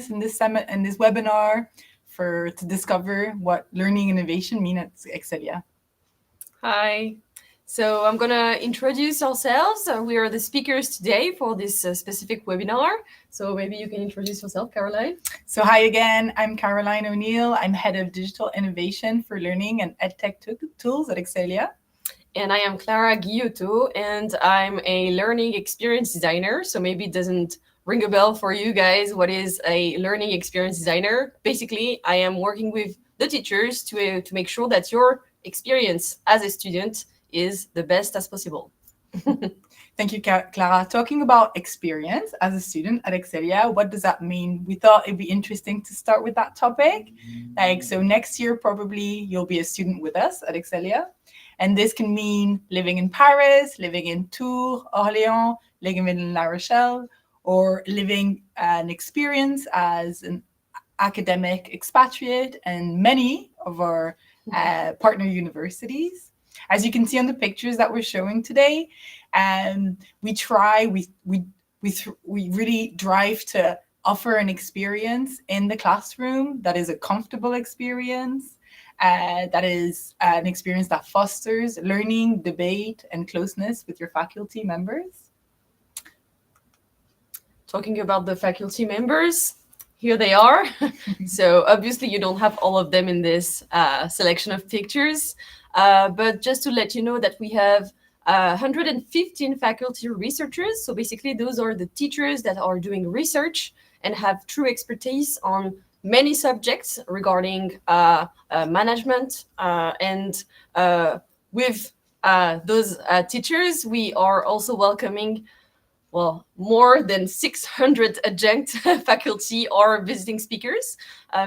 us in this webinar to discover what learning innovation mean at Excelia. Hi. So I'm going to introduce ourselves. We are the speakers today for this specific webinar. So maybe you can introduce yourself, Caroline. So hi again, I'm Caroline O'Neill. I'm Head of Digital Innovation for Learning and EdTech Tools at Excelia. And I am Clara Guillotot, and I'm a learning experience designer. So maybe it doesn't ring a bell for you guys. What is a learning experience designer? Basically, I am working with the teachers to make sure that your experience as a student is the best as possible. Thank you, Clara. Talking about experience as a student at Excelia, what does that mean? We thought it'd be interesting to start with that topic. So next year, probably you'll be a student with us at Excelia. And this can mean living in Paris, living in Tours, Orléans, living in La Rochelle, or living an experience as an academic expatriate in many of our partner universities. As you can see on the pictures that we're showing today, we really drive to offer an experience in the classroom that is a comfortable experience, that is an experience that fosters learning, debate, and closeness with your faculty members. Talking about the faculty members, here they are. So obviously you don't have all of them in this selection of pictures, but just to let you know that we have 115 faculty researchers. So basically those are the teachers that are doing research and have true expertise on many subjects regarding management. And with those teachers, we are also welcoming more than 600 adjunct faculty or visiting speakers,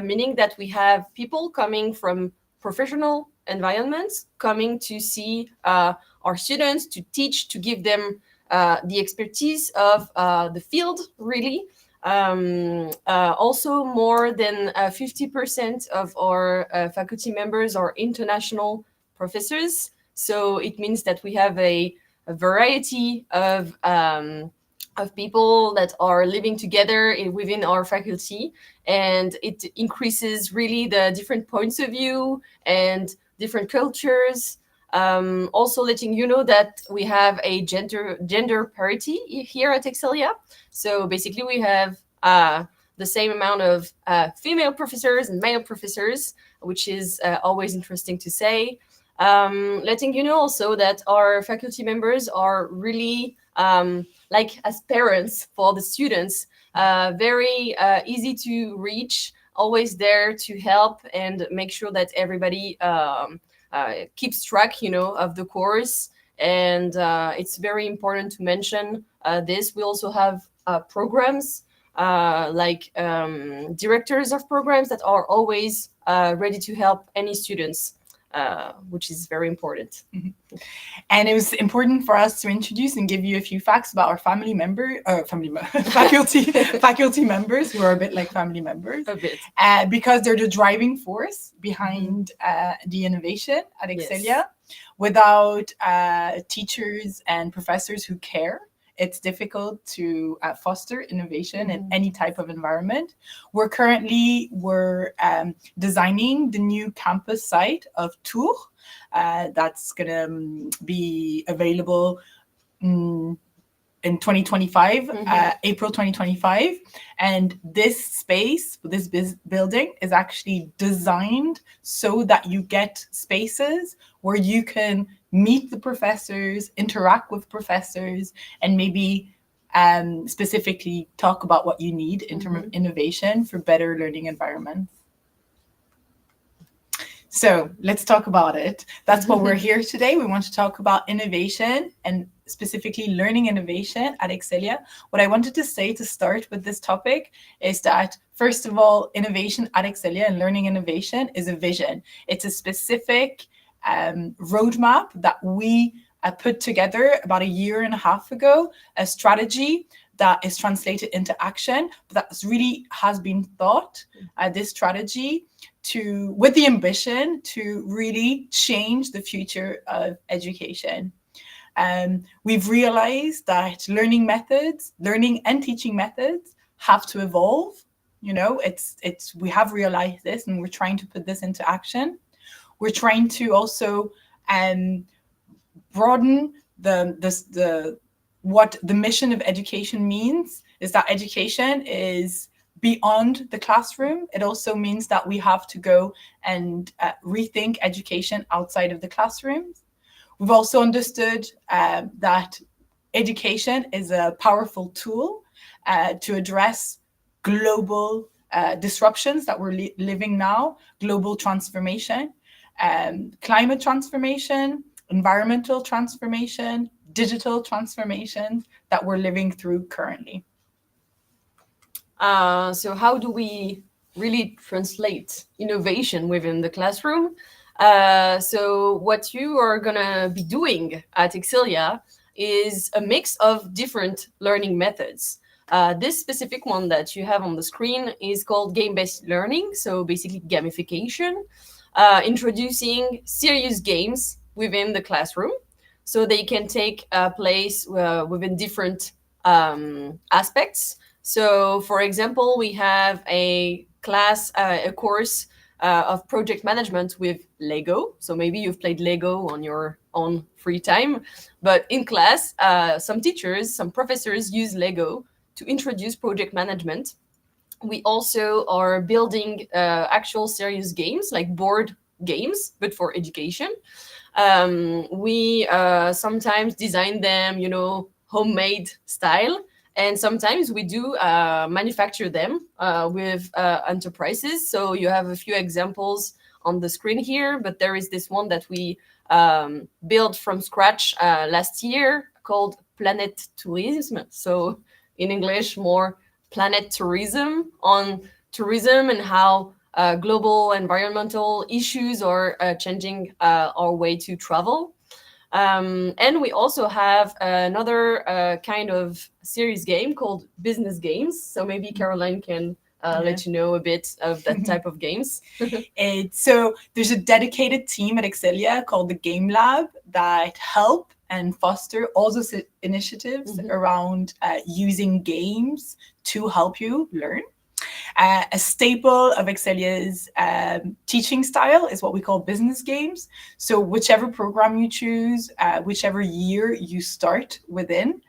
meaning that we have people coming from professional environments, coming to see our students, to teach, to give them the expertise of the field, really. Also, more than 50% of our faculty members are international professors. So it means that we have a variety of people that are living together within our faculty, and it increases really the different points of view and different cultures. Also letting you know that we have a gender parity here at Excelia. So basically we have the same amount of female professors and male professors, which is always interesting to say. Letting you know also that our faculty members are really like as parents for the students, very easy to reach, always there to help and make sure that everybody keeps track, of the course. And it's very important to mention this. We also have programs like directors of programs that are always ready to help any students. Which is very important. Mm-hmm. And it was important for us to introduce and give you a few facts about our faculty members who are a bit like family members. A bit. Because they're the driving force behind the innovation at Excelia. Yes. Without teachers and professors who care, it's difficult to foster innovation in any type of environment. We're currently designing the new campus site of Tours. That's going to be available in 2025, April 2025. And this space, this building is actually designed so that you get spaces where you can meet the professors, interact with professors, and maybe specifically talk about what you need in terms of innovation for better learning environments. So let's talk about it. That's what we're here today. We want to talk about innovation and specifically learning innovation at Excelia. What I wanted to say to start with this topic is that, first of all, innovation at Excelia and learning innovation is a vision. It's a specific roadmap that we put together about a year and a half ago, a strategy that is translated into action, but that really has been thought, this strategy, with the ambition to really change the future of education. We've realized that learning and teaching methods have to evolve You know, it's we have realized this, and we're trying to put this into action. We're trying to also broaden the what the mission of education means, is that education is beyond the classroom. It also means that we have to go and rethink education outside of the classrooms. We've also understood that education is a powerful tool to address global disruptions that we're living now, global transformation, climate transformation, environmental transformation, digital transformations that we're living through currently. So how do we really translate innovation within the classroom? So what you are gonna be doing at Excelia is a mix of different learning methods. This specific one that you have on the screen is called game-based learning, so basically gamification, introducing serious games within the classroom so they can take place within different aspects. So, for example, we have a class, a course of project management with Lego. So maybe you've played Lego on your own free time, but in class, some teachers, some professors use Lego to introduce project management. We also are building actual serious games like board games, but for education. We sometimes design them, homemade style, and sometimes we do manufacture them with enterprises. So you have a few examples on the screen here, but there is this one that we built from scratch last year called Planet Tourism. So in English, more planet tourism, on tourism and how global environmental issues are changing our way to travel. And we also have another kind of series game called business games. So maybe Caroline can let you know a bit of that type of games. So there's a dedicated team at Excelia called the Game Lab that help and foster all those initiatives around using games to help you learn. A staple of Excelia's teaching style is what we call business games. So whichever program you choose, whichever year you start within,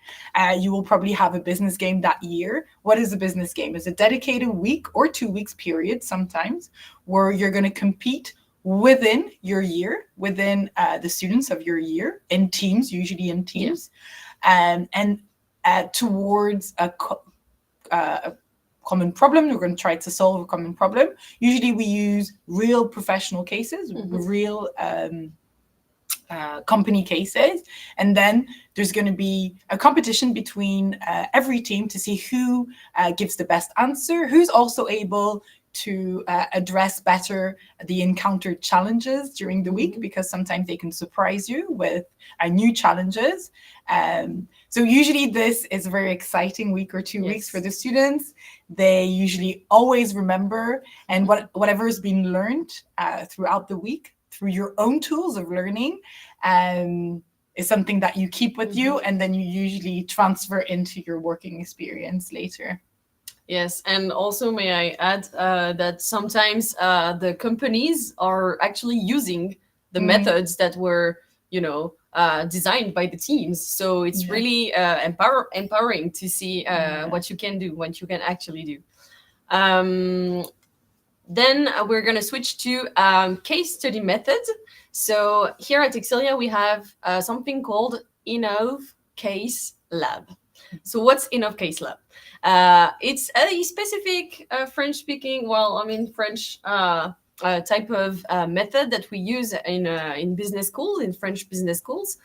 you will probably have a business game that year. What is a business game? It's a dedicated week or 2 weeks period sometimes where you're going to compete within your year, within the students of your year, in teams, usually in teams, and towards a common problem. We're going to try to solve a common problem. Usually we use real professional cases, real company cases. And then there's going to be a competition between every team to see who gives the best answer, who's also able to address better the encountered challenges during the week, because sometimes they can surprise you with new challenges. So usually this is a very exciting week or 2 weeks for the students. They usually always remember, and whatever has been learned throughout the week through your own tools of learning is something that you keep with you, and then you usually transfer into your working experience later. Yes, and also may I add that sometimes the companies are actually using the methods that were, designed by the teams. So it's really empowering to see what you can do, what you can actually do. Then we're going to switch to case study method. So here at Excelia, we have something called Innov Case Lab. So what's Innov Case Lab? It's a specific French-speaking, French type of method that we use in business schools, in French business schools.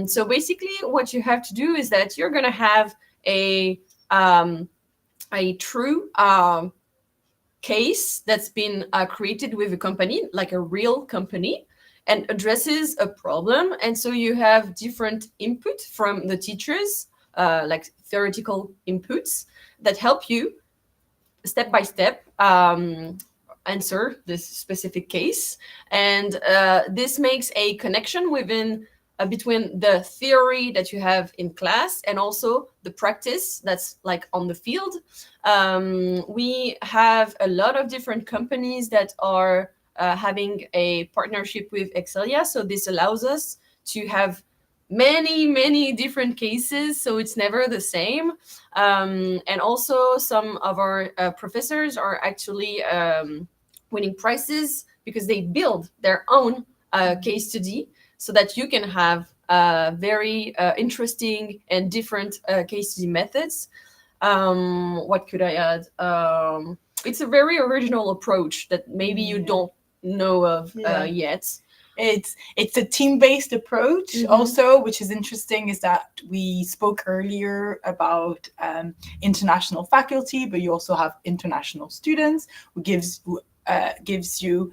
So basically, what you have to do is that you're going to have a true case that's been created with a company, like a real company, and addresses a problem. And so you have different input from the teachers, like theoretical inputs that help you step by step answer this specific case. And this makes a connection within between the theory that you have in class and also the practice that's like on the field. We have a lot of different companies that are having a partnership with Excelia. So this allows us to have many different cases, so it's never the same. And also some of our professors are actually winning prizes because they build their own case study, so that you can have very interesting and different case study methods. What could I add? It's a very original approach that maybe you don't know of yet. It's a team-based approach also, which is interesting, is that we spoke earlier about international faculty, but you also have international students, who gives you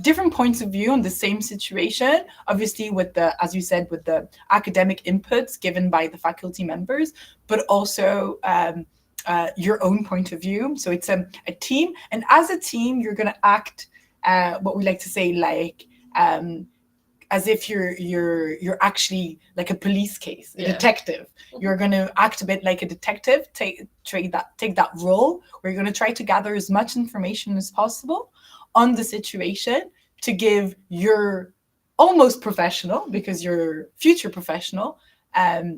different points of view on the same situation, obviously with the, as you said, with the academic inputs given by the faculty members, but also your own point of view. So it's a team, and as a team, you're going to act what we like to say, like as if you're actually like a police case, a detective. You're going to act a bit like a detective, take that role where you're going to try to gather as much information as possible on the situation to give your almost professional, because you're future professional,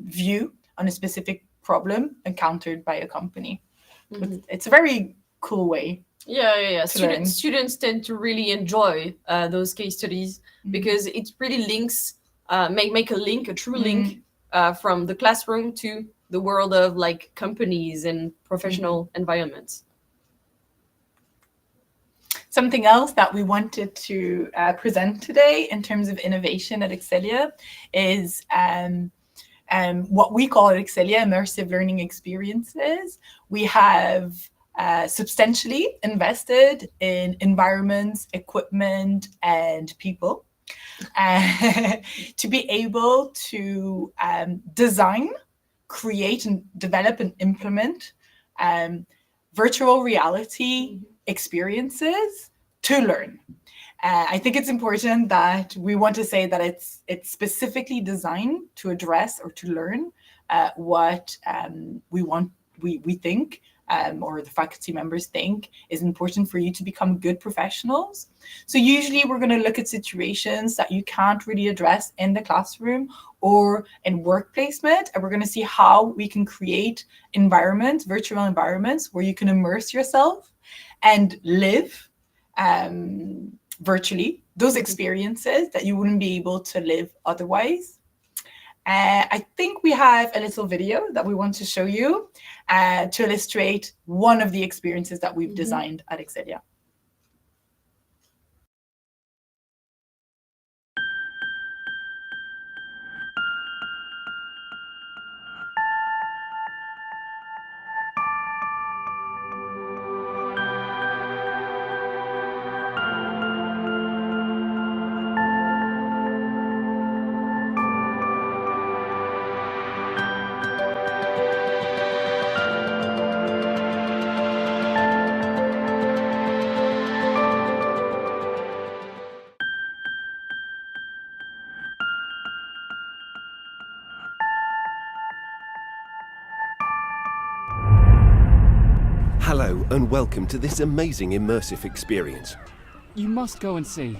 view on a specific problem encountered by a company. It's a very cool way. Students tend to really enjoy those case studies because it really links, make a true link from the classroom to the world of like companies and professional environments. Something else that we wanted to present today in terms of innovation at Excelia is what we call at Excelia immersive learning experiences. We have substantially invested in environments, equipment, and people to be able to design, create, and develop and implement virtual reality experiences to learn. I think it's important that we want to say that it's specifically designed to address or to learn what we think, or the faculty members think is important for you to become good professionals. So usually we're going to look at situations that you can't really address in the classroom or in work placement, and we're going to see how we can create environments, virtual environments, where you can immerse yourself and live virtually those experiences that you wouldn't be able to live otherwise. I think we have a little video that we want to show you to illustrate one of the experiences that we've designed at Excelia. Hello and welcome to this amazing immersive experience. You must go and see.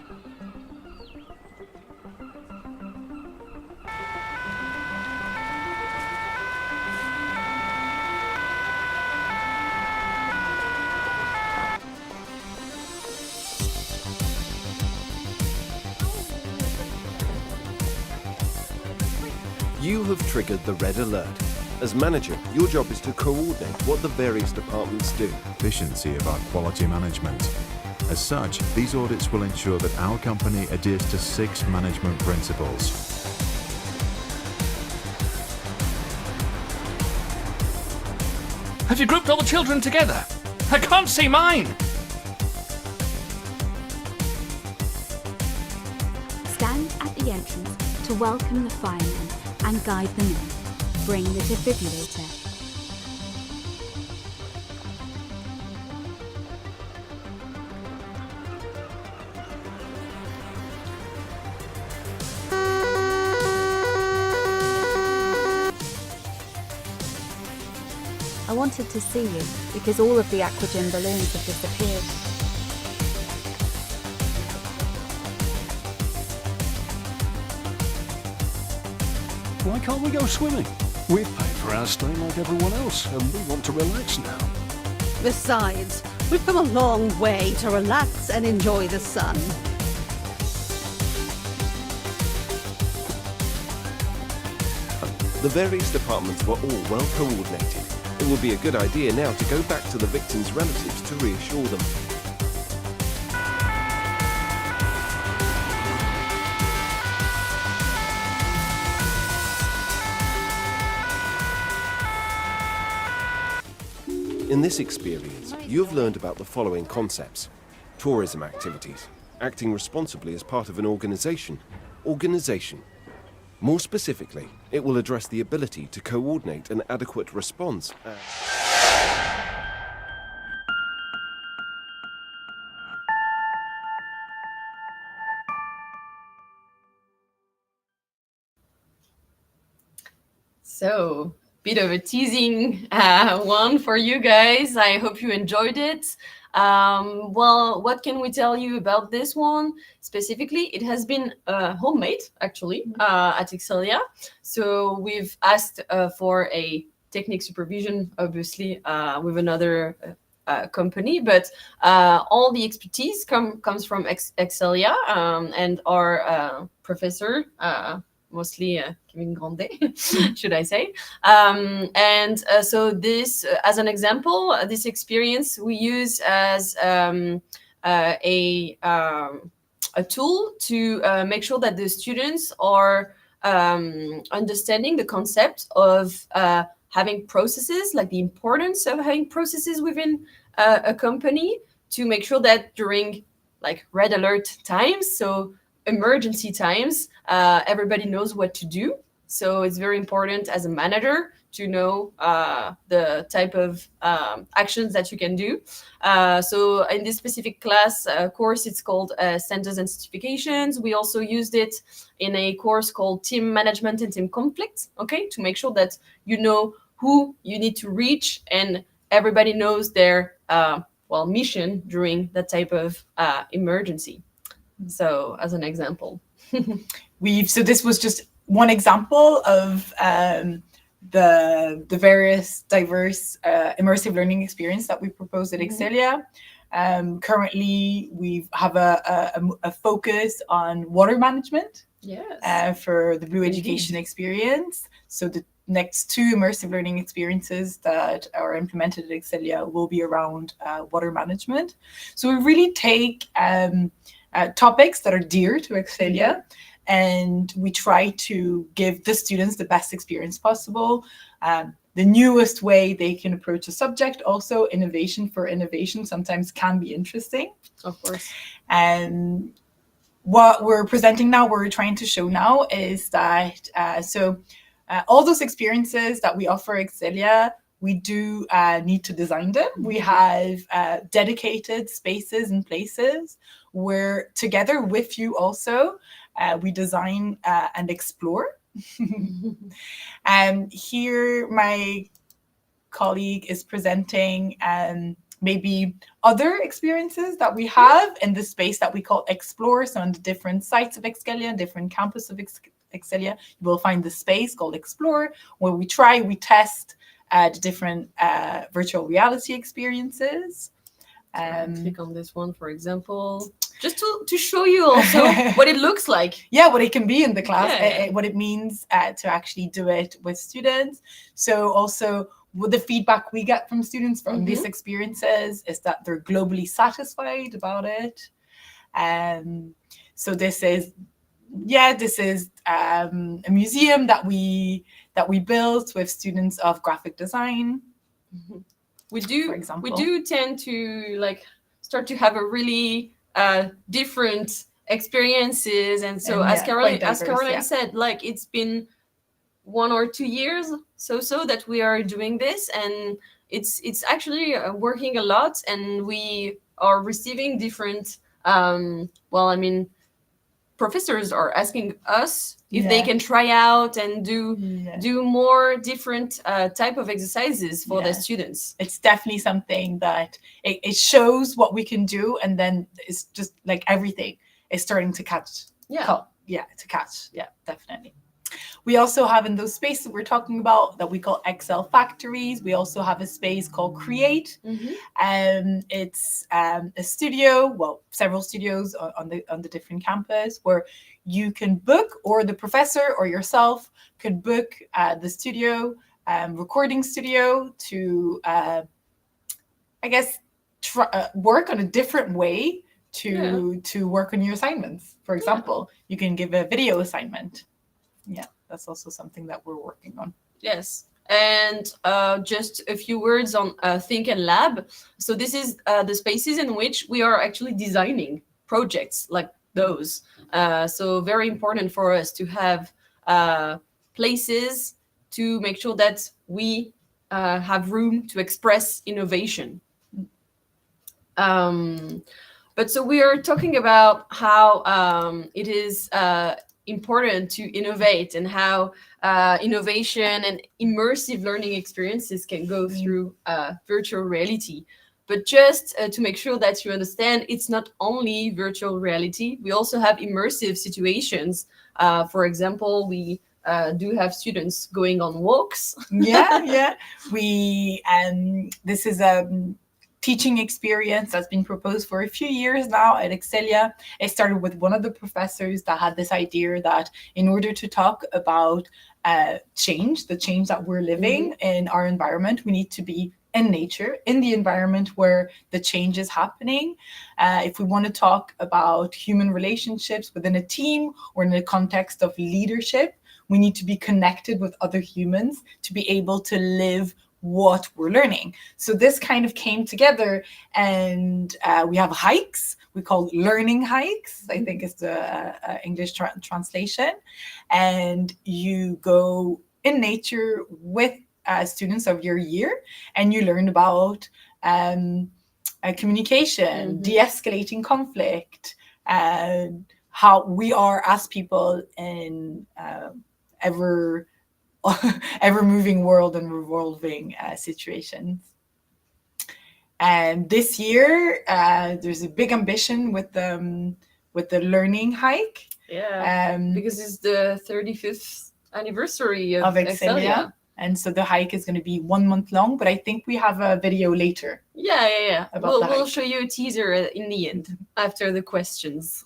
You have triggered the red alert. As manager, your job is to coordinate what the various departments do. Efficiency of our quality management. As such, these audits will ensure that our company adheres to 6 management principles. Have you grouped all the children together? I can't see mine! Stand at the entrance to welcome the firemen and guide them in. Bring the defibrillator. I wanted to see you because all of the aquagym balloons have disappeared. Why can't we go swimming? We've paid for our stay like everyone else, and we want to relax now. Besides, we've come a long way to relax and enjoy the sun. The various departments were all well coordinated. It would be a good idea now to go back to the victims' relatives to reassure them. In this experience, you have learned about the following concepts: tourism activities, acting responsibly as part of an organisation, organisation. More specifically, it will address the ability to coordinate an adequate response. So, bit of a teasing one for you guys. I hope you enjoyed it. Well, what can we tell you about this one specifically? It has been homemade, actually, at Excelia. So we've asked for a technique supervision, obviously, with another company, but all the expertise comes from Excelia and our professor, mostly Kevin Grande, should I say. So this, as an example, this experience we use as a tool to make sure that the students are understanding the concept of having processes, like the importance of having processes within a company, to make sure that during like red alert times, so emergency times, everybody knows what to do. So it's very important as a manager to know the type of actions that you can do. So in this specific class course, it's called Standards and Certifications. We also used it in a course called Team Management and Team Conflict, okay, to make sure that you know who you need to reach and everybody knows their mission during that type of emergency. So as an example. So this was just one example of the various diverse immersive learning experience that we propose at Excelia. Currently, we have a focus on water management for the Blue Education experience. So the next 2 immersive learning experiences that are implemented at Excelia will be around water management. So we really take topics that are dear to Excelia, and we try to give the students the best experience possible, the newest way they can approach a subject. Also, innovation for innovation sometimes can be interesting. Of course. And what we're presenting now, what we're trying to show now is that, all those experiences that we offer at Excelia, we do need to design them. We have dedicated spaces and places where together with you also, we design and explore. Here my colleague is presenting maybe other experiences that we have in the space that we call Explore. So on the different sites of Excelia, different campus of Excelia, you will find the space called Explore, where we test the different virtual reality experiences. Click on this one, for example, just to show you also what it looks like. Yeah, what it can be in the class, what it means to actually do it with students. So also, the feedback we get from students from these experiences is that they're globally satisfied about it. So this is a museum that we built with students of graphic design. We do tend to like start to have a really different experiences, and so as Caroline said, like it's been 1 or 2 years so that we are doing this, and it's actually working a lot, and we are receiving different professors are asking us if they can try out and do more different type of exercises for their students. It's definitely something that it shows what we can do, and then it's just like everything is starting to catch. Definitely. We also have in those spaces that we're talking about that we call Excel factories. We also have a space called Create. It's a studio, well, several studios on the different campus where you can book, or the professor or yourself could book the studio, recording studio to, I guess, work on a different way to work on your assignments. For example, you can give a video assignment. Yeah, that's also something that we're working on. Yes. And just a few words on Think and Lab. So this is the spaces in which we are actually designing projects like those. So very important for us to have places to make sure that we have room to express innovation. But so we are talking about how it is important to innovate, and how innovation and immersive learning experiences can go through virtual reality. But just to make sure that you understand, it's not only virtual reality. We also have immersive situations. For example, we do have students going on walks. We this is a teaching experience that's been proposed for a few years now at Excelia. It started with one of the professors that had this idea that in order to talk about the change that we're living in our environment, we need to be in nature, in the environment where the change is happening. If we want to talk about human relationships within a team or in the context of leadership, we need to be connected with other humans to be able to live what we're learning. So this kind of came together, and we have hikes. We call learning hikes, I think is the English translation. And you go in nature with students of your year, and you learn about communication, de-escalating conflict, and how we are as people in ever-moving world and revolving situations. And this year, there's a big ambition with the learning hike. Because it's the 35th anniversary of Excelia. And so the hike is going to be 1 month long, but I think we have a video later. We'll show you a teaser in the end after the questions.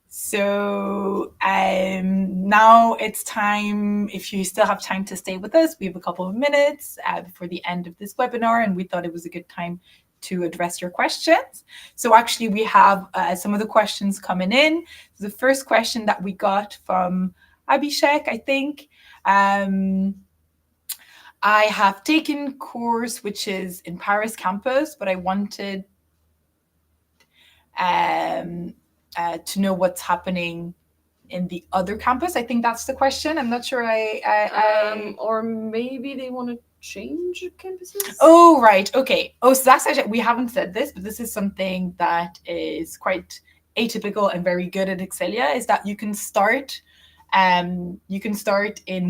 So now it's time, if you still have time to stay with us, we have a couple of minutes before the end of this webinar, and we thought it was a good time to address your questions. So actually we have some of the questions coming in. The first question that we got from Abhishek, I think, I have taken course which is in Paris campus, but I wanted to know what's happening in the other campus. I think that's the question. I'm not sure. Or maybe they want to change campuses. Oh, right. Okay. Oh, so that's actually, we haven't said this, but this is something that is quite atypical and very good at Excelia, is that you can start in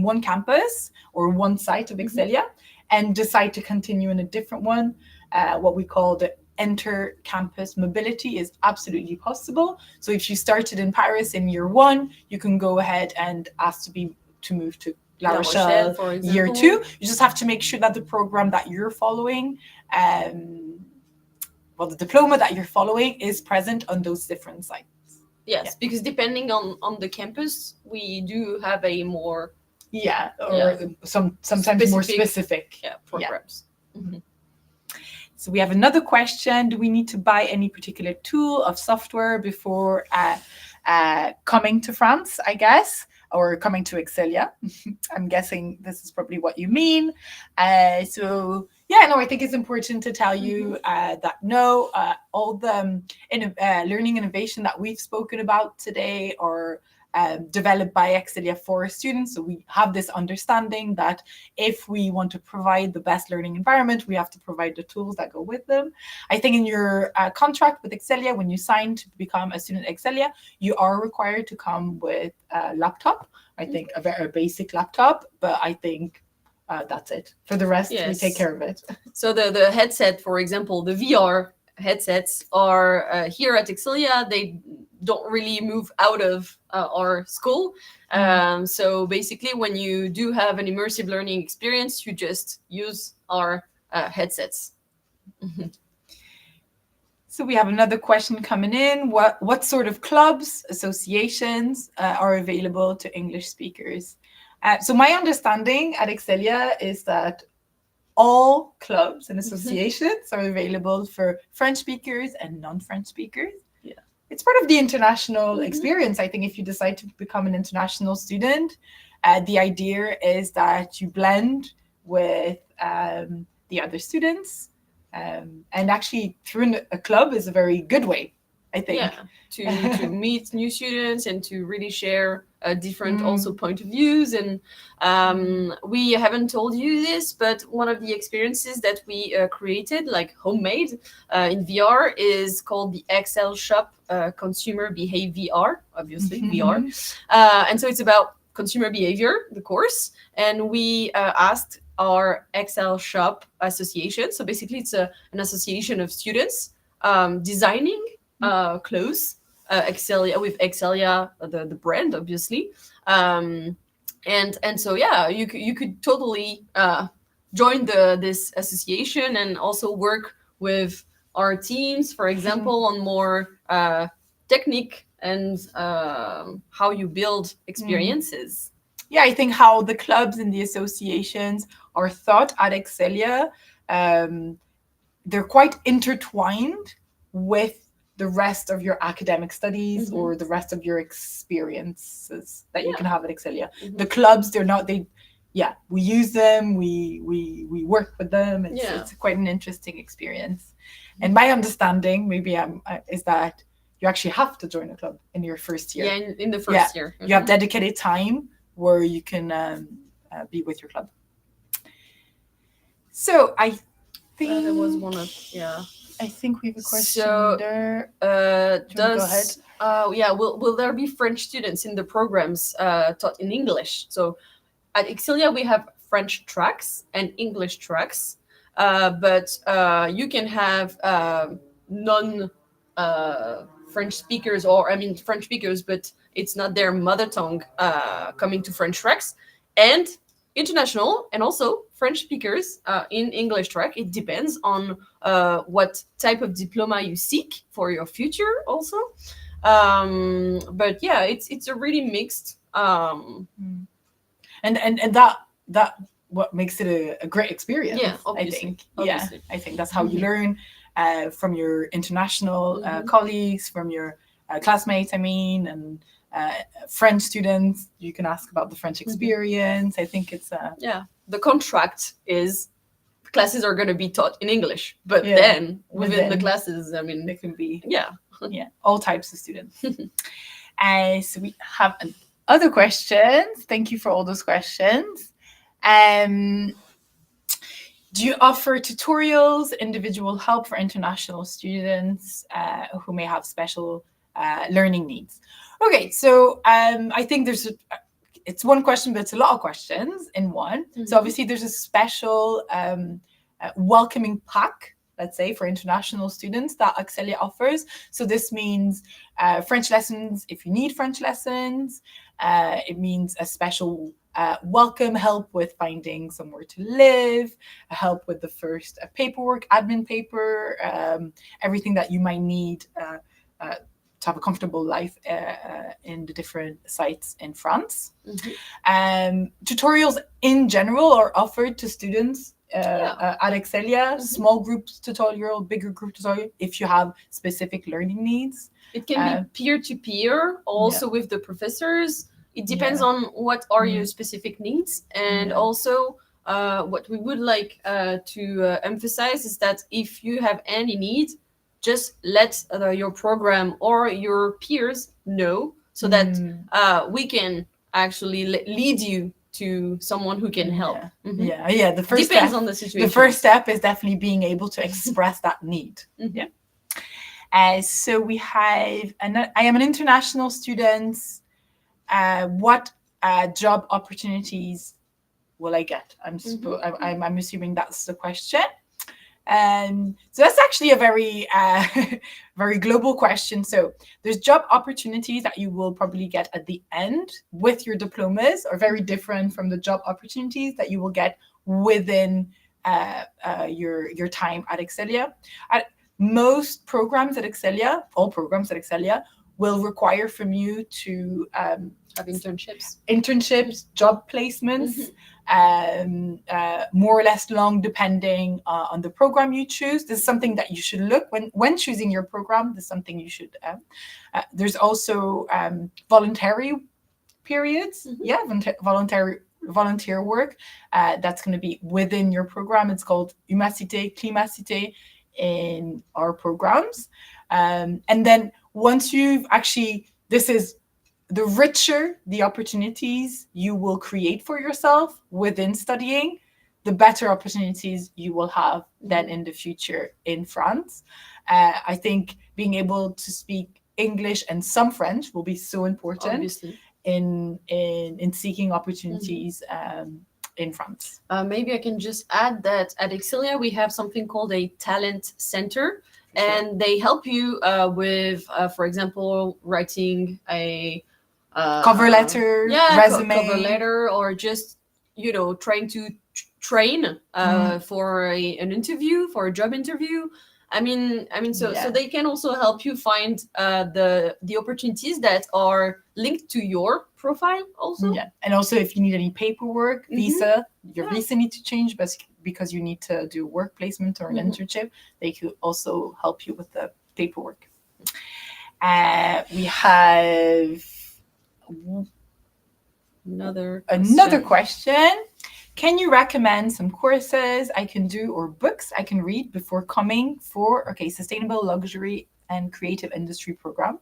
one campus or one site of Excelia and decide to continue in a different one. What we call the inter-campus mobility is absolutely possible. So if you started in Paris in year 1, you can go ahead and ask to move to La Rochelle for example. year 2. You just have to make sure that the program that you're following, the diploma that you're following is present on those different sites. Yes, because depending on the campus, we do have a more sometimes more specific programs. So we have another question. Do we need to buy any particular tool of software before coming to France, I guess, or coming to Excelia? I'm guessing this is probably what you mean. I think it's important to tell you that all the learning innovation that we've spoken about today are developed by Excelia for students. So we have this understanding that if we want to provide the best learning environment, we have to provide the tools that go with them. I think in your contract with Excelia, when you sign to become a student at Excelia, you are required to come with a laptop. I think a very basic laptop, but I think that's it. For the rest, we Yes. take care of it. So the headset, for example, the VR headsets are here at Excelia. They don't really move out of our school. So basically, when you do have an immersive learning experience, you just use our headsets. So we have another question coming in. What sort of clubs, associations are available to English speakers? So my understanding at Excelia is that all clubs and associations are available for French speakers and non-French speakers. Yeah. It's part of the international experience. I think if you decide to become an international student, the idea is that you blend with the other students. And actually, through a club is a very good way, I think. Yeah, to meet new students and to really share different also point of views. And we haven't told you this, but one of the experiences that we created, like homemade in VR, is called the Excel Shop Consumer Behavior, obviously VR. And so it's about consumer behavior, the course, and we asked our Excel Shop Association. So basically, it's an association of students designing clothes, Excelia, with Excelia, the brand, obviously. And so yeah, you could totally join this association and also work with our teams, for example, on more technique and how you build experiences. Yeah, I think how the clubs and the associations are thought at Excelia, they're quite intertwined with the rest of your academic studies or the rest of your experiences that you can have at Excelia. The clubs, they're not, we use them, we work with them. It's quite an interesting experience. And my understanding, maybe is that you actually have to join a club in your first year. Yeah, in the first year. You have dedicated time where you can be with your club. So I think there was one of I think we have a question So, there. Go ahead. Does Will there be French students in the programs taught in English? So at Excelia we have French tracks and English tracks, but you can have non French speakers, or I mean French speakers, but it's not their mother tongue coming to French tracks, and international and also French speakers in English track. It depends on what type of diploma you seek for your future also. But yeah, it's a really mixed and that what makes it a great experience. Yeah, obviously. I think that's how you learn from your international colleagues, from your classmates, and French students. You can ask about the French experience. I think it's the contract is classes are going to be taught in English, but then within the classes, I mean, they can be all types of students. So we have other questions. Thank you for all those questions. Do you offer tutorials, individual help for international students who may have special learning needs? Okay, so I think it's one question, but it's a lot of questions in one. So obviously there's a special welcoming pack, let's say, for international students that Excelia offers. So this means French lessons if you need French lessons. It means a special welcome help with finding somewhere to live, help with the first paperwork, admin paper, everything that you might need to have a comfortable life in the different sites in France. Tutorials in general are offered to students at Excelia, small group tutorial, bigger group tutorial, if you have specific learning needs. It can be peer-to-peer, also with the professors. It depends on what are your specific needs. And also what we would like to emphasize is that if you have any need, just let your program or your peers know so that we can actually lead you to someone who can help. Yeah. The first Depends step, on the situation. The first step is definitely being able to express that need. Yeah. So we have, I am an international student. What job opportunities will I get? I'm assuming that's the question. So that's actually a very, very global question. So there's job opportunities that you will probably get at the end with your diplomas, are very different from the job opportunities that you will get within your time at Excelia. Most programs at Excelia, all programs at Excelia, will require from you to have internships, job placements, more or less long, depending on the program you choose. This is something that you should look when choosing your program. This is something you should. There's also voluntary periods. Yeah, volunteer work. That's going to be within your program. It's called Humacité, Climacité in our programs. And then once you've actually, this is the richer the opportunities you will create for yourself within studying, the better opportunities you will have then in the future in France. I think being able to speak English and some French will be so important, obviously, in seeking opportunities in France. Maybe I can just add that at Excelia we have something called a talent center. Sure. And they help you with, for example, writing a cover letter, resume, cover letter, or just trying to train for an interview, for a job interview. So they can also help you find the opportunities that are linked to your profile also. Yeah, and also if you need any paperwork, visa, your visa need to change, but because you need to do work placement or an internship, they could also help you with the paperwork. We have another question. Can you recommend some courses I can do or books I can read before coming for sustainable luxury and creative industry program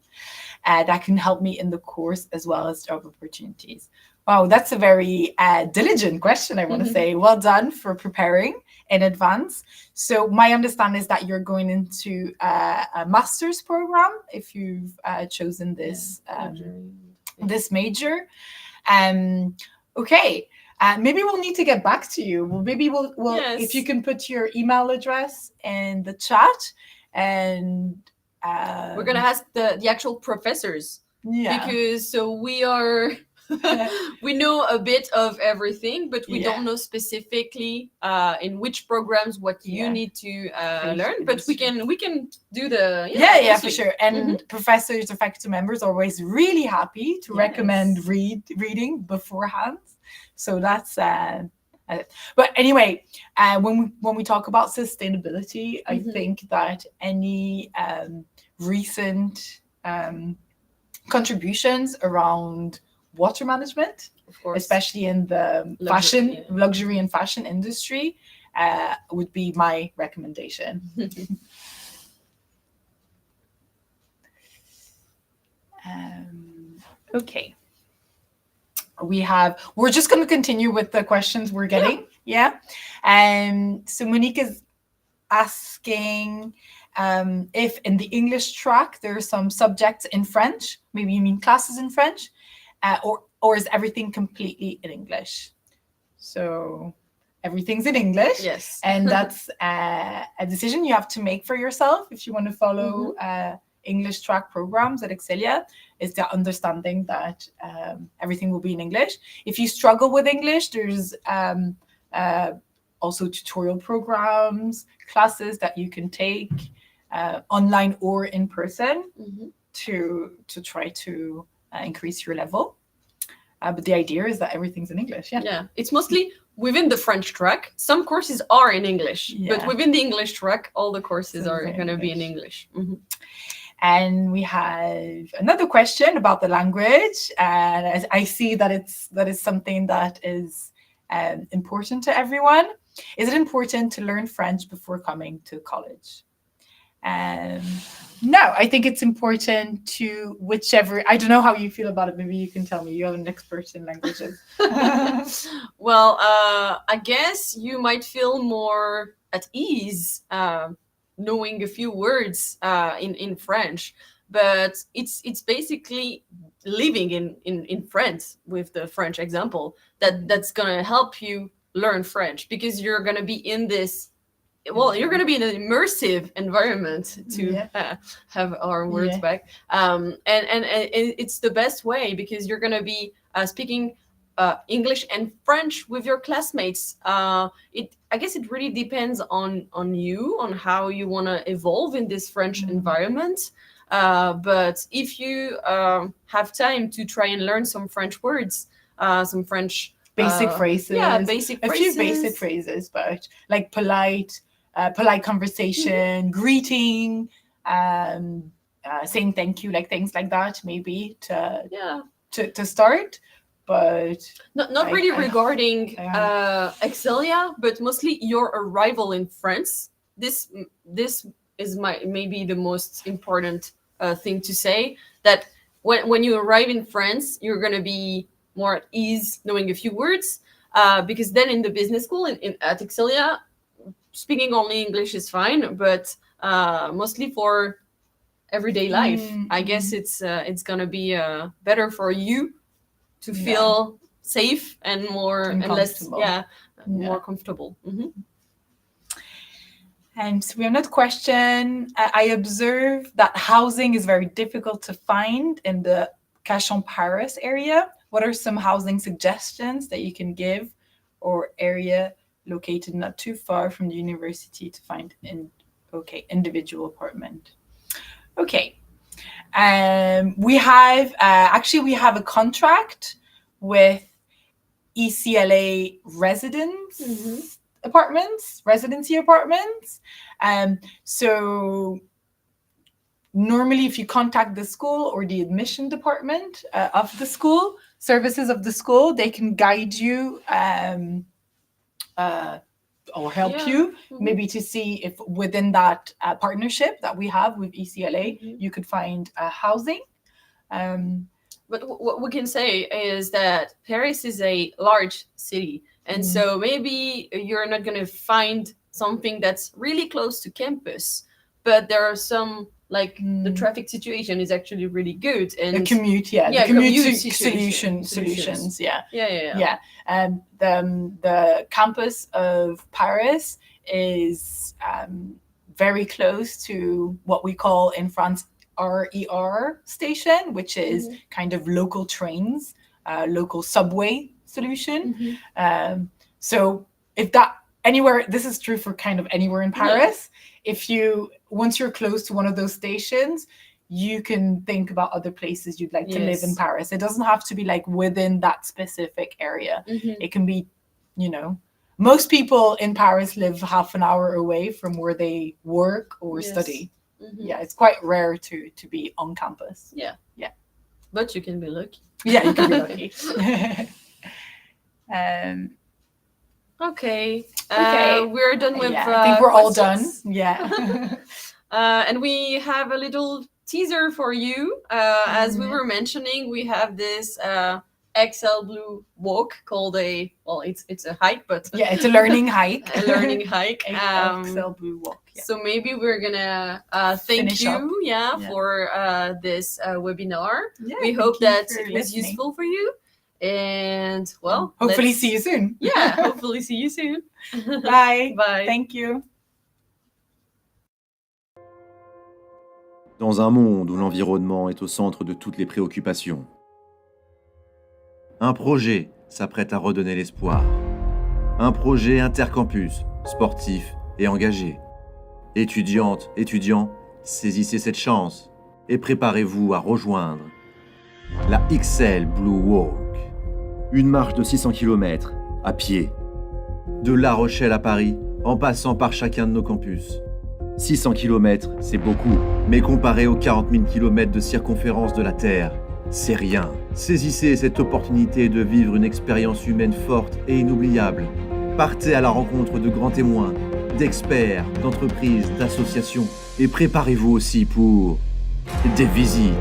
that can help me in the course as well as job opportunities? Wow, that's a very diligent question, I want to say. Well done for preparing in advance. So my understanding is that you're going into a master's program if you've chosen this this major. Okay. Maybe we'll need to get back to you. Maybe we'll yes. If you can put your email address in the chat, and we're gonna ask the actual professors. Yeah. Because we are we know a bit of everything, but we don't know specifically in which programs what you need to learn. But we can do the for sure. And professors or faculty members are always really happy to recommend reading beforehand. So that's but anyway, when we talk about sustainability, I think that any recent contributions around water management, of course, especially in the luxury and fashion industry, would be my recommendation. Okay. We're just going to continue with the questions we're getting. Yeah. So Monique is asking if in the English track there are some subjects in French. Maybe you mean classes in French, or is everything completely in English? So everything's in English. Yes. And that's a decision you have to make for yourself if you want to follow English track programs at Excelia, is the understanding that everything will be in English. If you struggle with English, there's also tutorial programs, classes that you can take online or in person to try to increase your level. But the idea is that everything's in English. Yeah, it's mostly within the French track. Some courses are in English, but within the English track, all the courses are going to be in English. And we have another question about the language, and I see that is something that is important to everyone. Is it important to learn French before coming to college? No, I think it's important to whichever. I don't know how you feel about it. Maybe you can tell me. You're an expert in languages. Well, I guess you might feel more at ease knowing a few words in French, but it's basically living in France with the French example that's gonna help you learn French, because you're gonna be in this. Well, you're going to be in an immersive environment to have our words back. And it's the best way, because you're going to be speaking English and French with your classmates. I guess it really depends on you, on how you want to evolve in this French environment. But if you have time to try and learn some French words, some French basic phrases. Yeah, basic phrases. A few basic phrases, but like polite conversation, greeting, saying thank you, like things like that, maybe to start. But not really regarding Excelia, but mostly your arrival in France. This is maybe the most important thing to say, that when you arrive in France, you're going to be more at ease knowing a few words, because then in the business school at Excelia, speaking only English is fine, but mostly for everyday life, I guess it's gonna be better for you to feel safe and more and less, more comfortable. So we have another question. I observe that housing is very difficult to find in the Cachan Paris area. What are some housing suggestions that you can give, or area located not too far from the university to find individual apartment? Okay. We have a contract with ECLA residency apartments. So normally if you contact the school or the admission department of the school, services of the school, they can guide you or help you maybe to see if within that partnership that we have with ECLA, you could find housing. But what we can say is that Paris is a large city, and so maybe you're not going to find something that's really close to campus, but there are some, like the traffic situation is actually really good, and the commute, the commute solutions. The campus of Paris is very close to what we call in France RER station, which is kind of local trains, local subway solution. So if that anywhere, this is true for kind of anywhere in Paris. Once you're close to one of those stations, you can think about other places you'd like to live in Paris. It doesn't have to be like within that specific area. It can be, most people in Paris live half an hour away from where they work or study. It's quite rare to be on campus. But you can be lucky. You can be lucky. Okay. We're done with I think we're all done. And we have a little teaser for you. As we were mentioning, we have this XL Blue walk called it's a hike, but it's a learning hike. XL Blue walk. So maybe we're gonna thank you for this webinar. We hope that it was useful for you. And hopefully see you soon. Hopefully see you soon. Bye. Bye. Thank you. Dans un monde où l'environnement est au centre de toutes les préoccupations, un projet s'apprête à redonner l'espoir. Un projet intercampus, sportif et engagé. Étudiantes, étudiants, saisissez cette chance et préparez-vous à rejoindre la XL Blue Walk. Une marche de 600 km, à pied. De La Rochelle à Paris, en passant par chacun de nos campus. 600 km, c'est beaucoup, mais comparé aux 40 000 km de circonférence de la Terre, c'est rien. Saisissez cette opportunité de vivre une expérience humaine forte et inoubliable. Partez à la rencontre de grands témoins, d'experts, d'entreprises, d'associations. Et préparez-vous aussi pour des visites.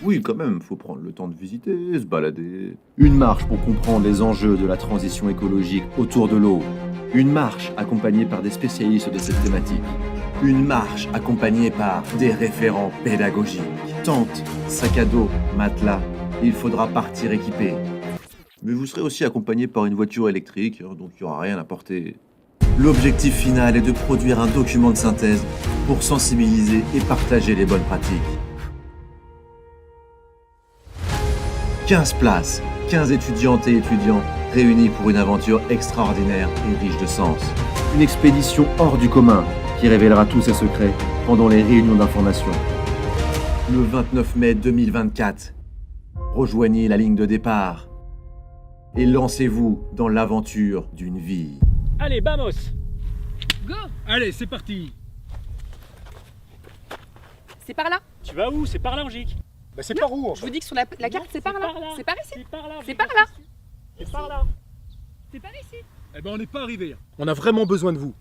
Oui, quand même, faut prendre le temps de visiter, se balader. Une marche pour comprendre les enjeux de la transition écologique autour de l'eau. Une marche accompagnée par des spécialistes de cette thématique. Une marche accompagnée par des référents pédagogiques. Tente, sac à dos, matelas. Il faudra partir équipé. Mais vous serez aussi accompagné par une voiture électrique, donc il n'y aura rien à porter. L'objectif final est de produire un document de synthèse pour sensibiliser et partager les bonnes pratiques. 15 places, 15 étudiantes et étudiants réunis pour une aventure extraordinaire et riche de sens. Une expédition hors du commun qui révélera tous ses secrets pendant les réunions d'information. Le 29 mai 2024, rejoignez la ligne de départ et lancez-vous dans l'aventure d'une vie. Allez, vamos! Go! Allez, c'est parti! C'est par là. Tu vas où? C'est par là, Angélique. Bah c'est par où en Je fait? vous dis que sur la carte, c'est par là. C'est par ici. C'est par là. C'est par là. C'est par là. C'est par ici. Eh ben on n'est pas arrivé. On a vraiment besoin de vous.